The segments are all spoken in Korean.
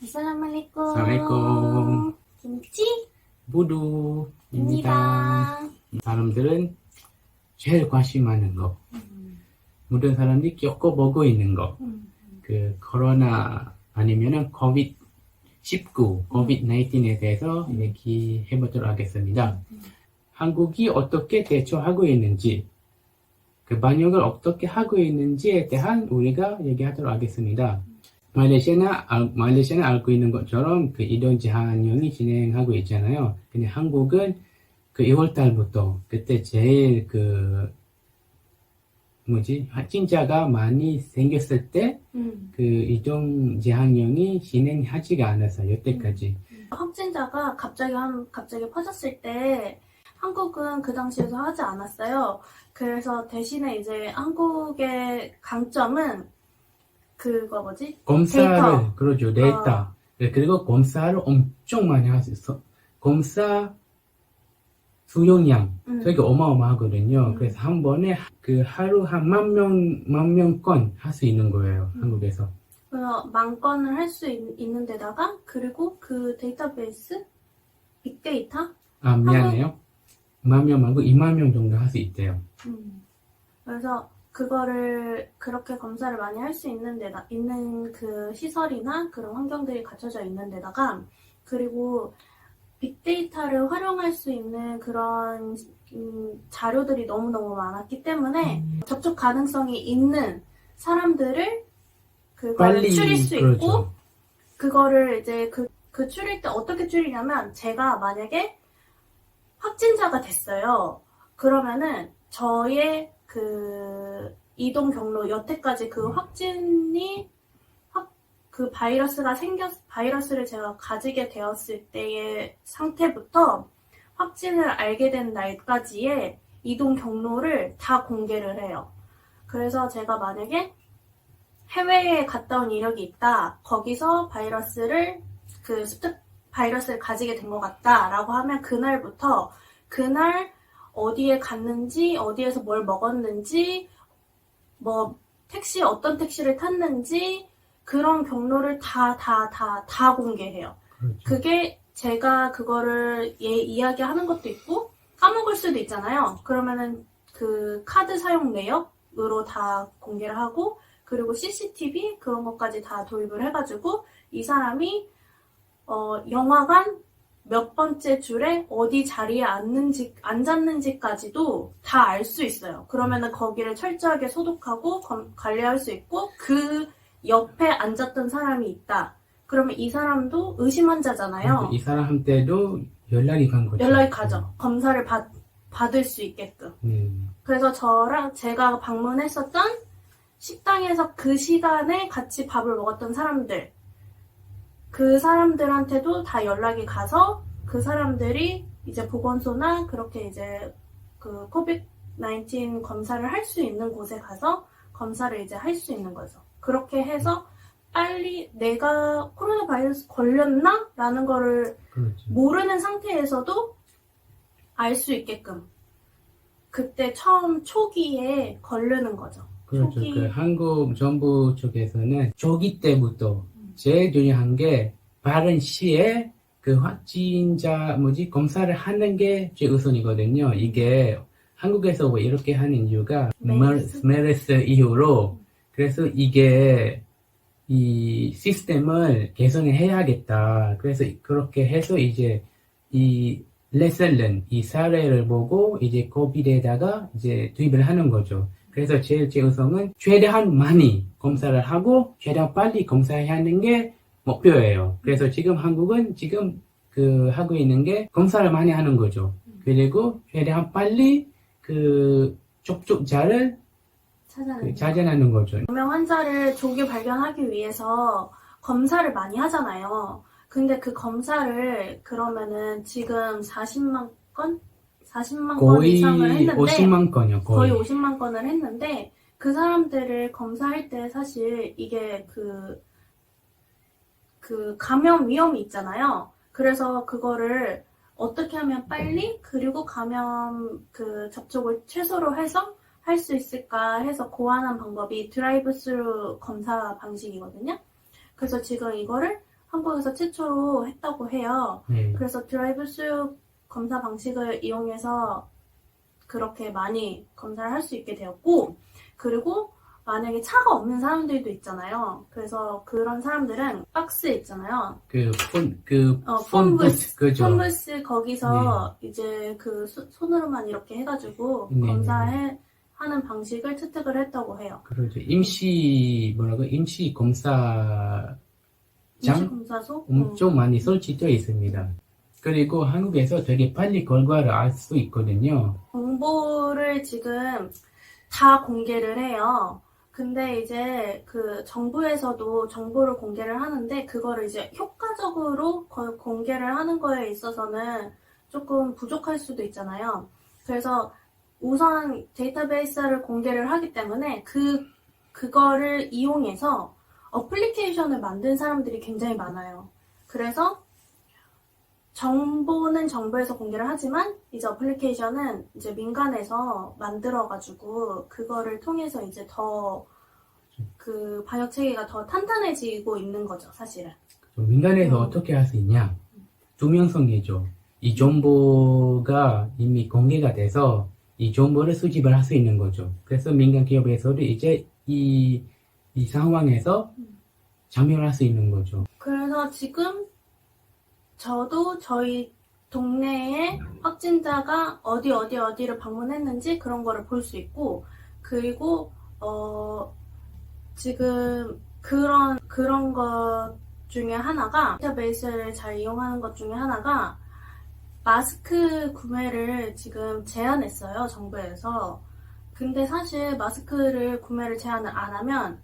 아살라말레이쿰. 김치? 무두입니다. 사람들은 제일 관심 많은 거, 모든 사람들이 겪어보고 있는 거, 그 코로나 아니면은 코비드-19, 코비드-19에 대해서 얘기해보도록 하겠습니다. 한국이 어떻게 대처하고 있는지, 그 방역을 어떻게 하고 있는지에 대한 우리가 얘기하도록 하겠습니다. 말레이시아는 알고 있는 것처럼 그 이동 제한령이 진행하고 있잖아요. 근데 한국은 그 2월 달부터 그때 제일 확진자가 많이 생겼을 때 그 이동 제한령이 진행하지가 않았어요. 여태까지. 확진자가 갑자기 퍼졌을 때 한국은 그 당시에도 하지 않았어요. 그래서 대신에 이제 한국의 강점은 검사를, 데이터. 그러죠. 데이터. 그리고 검사를 엄청 많이 할 수 있어. 검사 수용량 되게 어마어마하거든요. 그래서 한 번에 그 하루 한 10,000건 할 수 있는 거예요. 한국에서. 그래서 10,000건을 할 수 있는 데다가, 그리고 그 데이터베이스, 빅데이터? 미안해요. 10,000명 말고 20,000명 정도 할 수 있대요. 그래서 그거를 그렇게 검사를 많이 할 수 있는 그 시설이나 그런 환경들이 갖춰져 있는 데다가, 그리고 빅데이터를 활용할 수 있는 그런 자료들이 너무너무 많았기 때문에 접촉 가능성이 있는 사람들을 그거를 추릴 수 그렇죠. 있고, 그거를 이제 그 추릴 때 어떻게 추리냐면, 제가 만약에 확진자가 됐어요. 그러면은 저의 그 이동 경로, 여태까지 그 확진이 그 바이러스를 제가 가지게 되었을 때의 상태부터 확진을 알게 된 날까지의 이동 경로를 다 공개를 해요. 그래서 제가 만약에 해외에 갔다 온 이력이 있다, 거기서 바이러스를 가지게 된 것 같다라고 하면, 그날부터 그날 어디에 갔는지, 어디에서 뭘 먹었는지, 어떤 택시를 탔는지, 그런 경로를 다 공개해요. 그렇죠. 그게 제가 그거를 이야기하는 것도 있고, 까먹을 수도 있잖아요. 그러면은 그 카드 사용 내역으로 다 공개를 하고, 그리고 CCTV 그런 것까지 다 도입을 해가지고, 이 사람이 영화관 몇 번째 줄에 어디 자리에 앉았는지까지도 다 알 수 있어요. 그러면은 거기를 철저하게 소독하고 관리할 수 있고, 그 옆에 앉았던 사람이 있다, 그러면 이 사람도 의심 환자잖아요. 이 사람한테도 연락이 간 거죠. 연락이 가죠. 검사를 받을 수 있게끔. 그래서 제가 방문했었던 식당에서 그 시간에 같이 밥을 먹었던 사람들, 그 사람들한테도 다 연락이 가서, 그 사람들이 이제 보건소나 그렇게 이제 그 코비드-19 검사를 할 수 있는 곳에 가서 검사를 이제 할 수 있는 거죠. 그렇게 해서 빨리 내가 코로나 바이러스 걸렸나? 라는 거를 그렇죠. 모르는 상태에서도 알 수 있게끔 그때 처음 초기에 걸르는 거죠. 그렇죠. 그 한국 정부 쪽에서는 초기 때부터 제일 중요한 게 빠른 시에 그 확진자 검사를 하는 게 제일 우선이거든요. 이게 한국에서 왜 이렇게 하는 이유가 메르스 이후로, 그래서 이게 이 시스템을 개선해야겠다. 그래서 그렇게 해서 이제 이 레슨은 이 사례를 보고 이제 코비드에다가 이제 도입을 하는 거죠. 그래서 제 우선은 최대한 많이 검사를 하고 최대한 빨리 검사해야 하는 게 목표예요. 그래서 지금 한국은 하고 있는 게 검사를 많이 하는 거죠. 그리고 최대한 빨리 그 접촉자를 찾아내는 거죠. 감염 환자를 조기 발견하기 위해서 검사를 많이 하잖아요. 근데 그 검사를 그러면은 지금 40만 건 이상을 했는데, 50만 건이요. 거의 50만 건을 했는데, 그 사람들을 검사할 때 사실 이게 그 감염 위험이 있잖아요. 그래서 그거를 어떻게 하면 빨리, 그리고 감염 접촉을 최소로 해서 할 수 있을까 해서 고안한 방법이 드라이브 스루 검사 방식이거든요. 그래서 지금 이거를 한국에서 최초로 했다고 해요. 네. 그래서 드라이브 스루 검사 방식을 이용해서 그렇게 많이 검사를 할 수 있게 되었고, 그리고 만약에 차가 없는 사람들도 있잖아요. 그래서 그런 사람들은 박스 있잖아요. 폰부스, 그죠? 폰부스 거기서 이제 그 손으로만 이렇게 해가지고 네. 하는 방식을 채택을 했다고 해요. 그러죠. 임시 검사장 임시검사소? 엄청 많이 설치되어 있습니다. 그리고 한국에서 되게 빨리 결과를 알 수 있거든요. 정보를 지금 다 공개를 해요. 근데 이제 그 정부에서도 정보를 공개를 하는데 그거를 이제 효과적으로 공개를 하는 거에 있어서는 조금 부족할 수도 있잖아요. 그래서 우선 데이터베이스를 공개를 하기 때문에 그거를 이용해서 어플리케이션을 만든 사람들이 굉장히 많아요. 그래서 정보는 정부에서 공개를 하지만 이제 어플리케이션은 이제 민간에서 만들어가지고 그거를 통해서 이제 더 그 방역 체계가 더 탄탄해지고 있는 거죠, 사실은. 민간에서 어떻게 할 수 있냐? 투명성이죠. 이 정보가 이미 공개가 돼서 이 정보를 수집을 할 수 있는 거죠. 그래서 민간 기업에서도 이제 이 상황에서 참여를 할 수 있는 거죠. 그래서 지금 저도 저희 동네에 확진자가 어디를 방문했는지 그런 거를 볼 수 있고, 그리고 지금 그런 것 중에 하나가 데이터베이스를 잘 이용하는 것 중에 하나가 마스크 구매를 지금 제한했어요, 정부에서. 근데 사실 마스크를 구매를 제한을 안 하면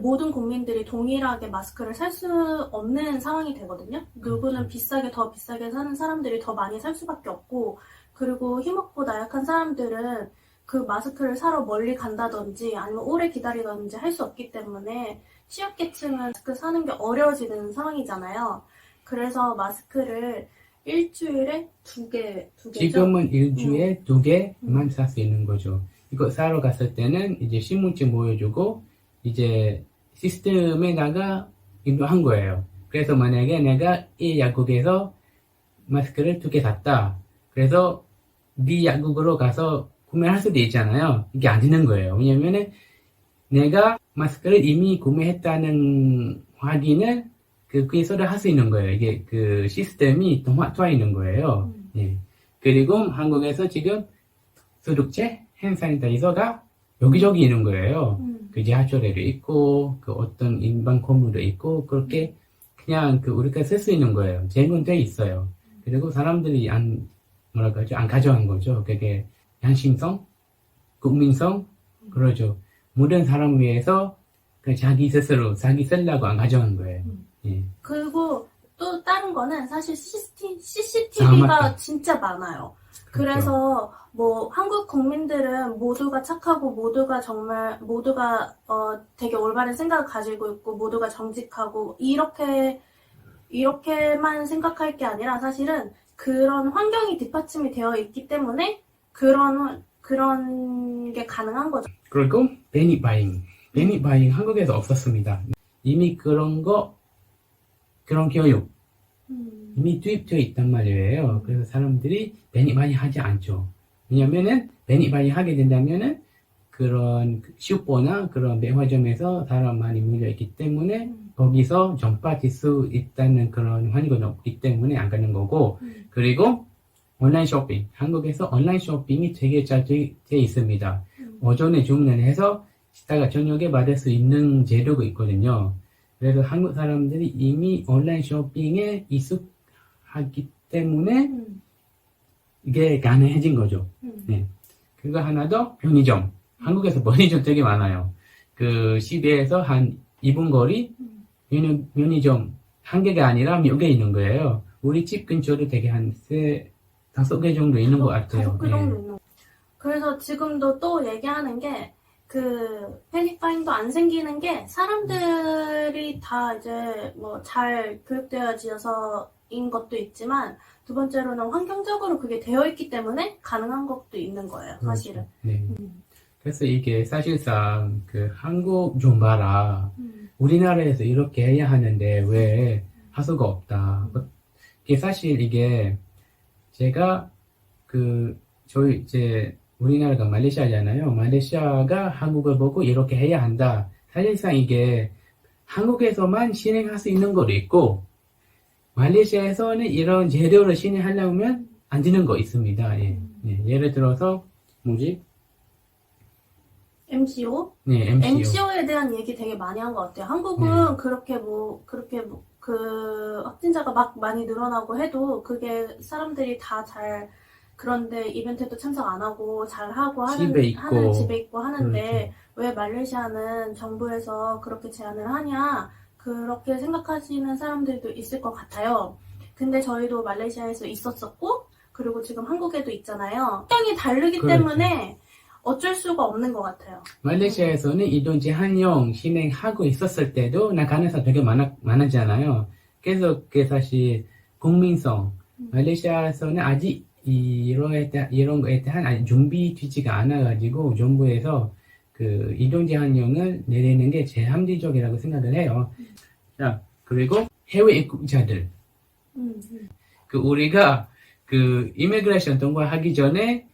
모든 국민들이 동일하게 마스크를 살 수 없는 상황이 되거든요. 누구는 더 비싸게 사는 사람들이 더 많이 살 수밖에 없고, 그리고 힘없고 나약한 사람들은 그 마스크를 사러 멀리 간다든지 아니면 오래 기다리든지 할 수 없기 때문에 취약계층은 마스크 사는 게 어려워지는 상황이잖아요. 그래서 마스크를 일주일에 두 개죠? 지금은 일주일에 2개만 살 수 있는 거죠. 이거 사러 갔을 때는 이제 신분증 보여주고 이제 시스템에다가 입력한 거예요. 그래서 만약에 내가 이 약국에서 마스크를 2개 샀다. 그래서 B 약국으로 가서 구매할 수도 있잖아요. 이게 안 되는 거예요. 왜냐면은 내가 마스크를 이미 구매했다는 확인을 그에서도 할 수 있는 거예요. 이게 그 시스템이 동화되어 있는 거예요. 예. 그리고 한국에서 지금 소독제, 핸드사니타이저가 여기저기 있는 거예요. 그 지하철에도 있고, 그 어떤 일반 건물도 있고, 그렇게 그냥 우리가 쓸 수 있는 거예요. 제공돼 있어요. 그리고 사람들이 안 가져간 거죠. 그게 양심성, 국민성, 그러죠. 모든 사람 위해서 자기 스스로, 자기 쓰려고 안 가져간 거예요. 예. 그리고 또 다른 거는 사실 CCTV가 진짜 많아요. 그래서 뭐 한국 국민들은 모두가 착하고 모두가 되게 올바른 생각을 가지고 있고 모두가 정직하고 이렇게만 생각할 게 아니라 사실은 그런 환경이 뒷받침이 되어 있기 때문에 그런 게 가능한 거죠. 그리고 베니 바잉 한국에서 없었습니다. 이미 그런 교육 이미 투입되어 있단 말이에요. 그래서 사람들이 베니 바잉 하지 않죠. 왜냐면은 베니 바잉 하게 된다면은 그런 슈퍼나 그런 매화점에서 사람 많이 몰려있기 때문에 거기서 전파될 수 있다는 그런 환경이 없기 때문에 안 가는 거고, 그리고 온라인 쇼핑, 한국에서 온라인 쇼핑이 되게 잘 돼 있습니다. 오전에 주문을 해서 이따가 저녁에 받을 수 있는 제도가 있거든요. 그래서 한국 사람들이 이미 온라인 쇼핑에 익숙하기 때문에 이게 가능해진 거죠. 네. 그리고 하나 더 편의점. 한국에서 편의점 되게 많아요. 그 시내에서 한 2분 거리 편의점 한 개가 아니라 몇 개 있는 거예요. 우리 집 근처도 되게 한 5개 정도 있는 것 같아요. 5개 정도 있는. 그래서 지금도 또 얘기하는 게 패닉바잉도 안 생기는 게 사람들이 다 이제 뭐 잘 교육되어져서인 것도 있지만 두 번째로는 환경적으로 그게 되어 있기 때문에 가능한 것도 있는 거예요, 사실은. 네. 그래서 이게 사실상 한국 좀 봐라. 우리나라에서 이렇게 해야 하는데 왜 할 수가 없다. 이게 사실 이게 제가 저희 이제 우리나라가 말레이시아잖아요. 말레이시아가 한국을 보고 이렇게 해야 한다. 사실상 이게 한국에서만 실행할 수 있는 것도 있고 말레이시아에서는 이런 제도를 실행하려면 안 되는 거 있습니다. 예. 예를 들어서 MCO? 네, MCO. MCO에 대한 얘기 되게 많이 한 것 같아요. 한국은 그렇게 그 확진자가 막 많이 늘어나고 해도 그게 사람들이 다 그런데 이벤트도 참석 안 하고 잘하고 집에 있고 하는데 왜 말레이시아는 정부에서 그렇게 제안을 하냐 그렇게 생각하시는 사람들도 있을 것 같아요. 근데 저희도 말레이시아에서 있었었고 그리고 지금 한국에도 있잖아요. 환경이 다르기 때문에 어쩔 수가 없는 것 같아요. 말레이시아에서는 이동 제한령 실행하고 있었을 때도 나 가능성 되게 많았잖아요. 그래서 그게 사실 국민성 말레이시아에서는 아직 이런 거에 대한 아직 준비되지가 않아가지고 정부에서 그 이동 제한령을 내리는 게 제일 합리적이라고 생각을 해요. 자, 그리고 해외 입국자들. 우리가 이미그레이션 통과하기 전에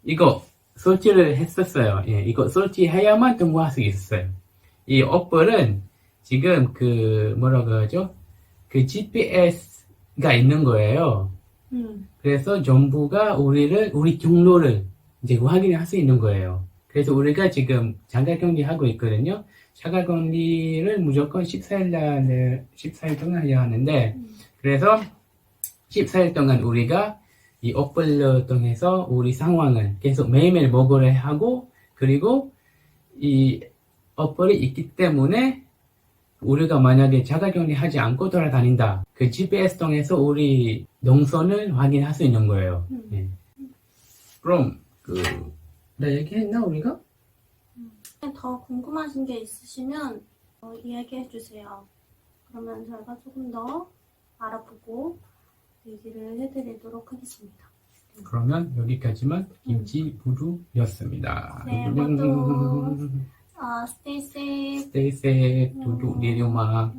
이거 설치를 했었어요. 예, 이거 설치해야만 통과할 수 있어요. 이 어플은 지금 뭐라고 하죠? GPS가 있는 거예요. 그래서 정부가 우리 경로를 이제 확인할 수 있는 거예요. 그래서 우리가 지금 자가격리 하고 있거든요. 자가격리를 무조건 14일 동안 해야 하는데, 그래서 14일 동안 우리가 이 어플을 통해서 우리 상황을 계속 매일매일 보고를 하고, 그리고 이 어플이 있기 때문에 우리가 만약에 자가격리 하지 않고 돌아다닌다. GPS 통해서 우리 동선을 확인할 수 있는 거예요. 네. 그럼 나 얘기했나 우리가? 더 궁금하신 게 있으시면 이야기해 주세요. 그러면 저희가 조금 더 알아보고 얘기를 해드리도록 하겠습니다. 그러면 여기까지만 김치부두였습니다. 네, 모두 stay safe. Stay safe. duduk di rumah.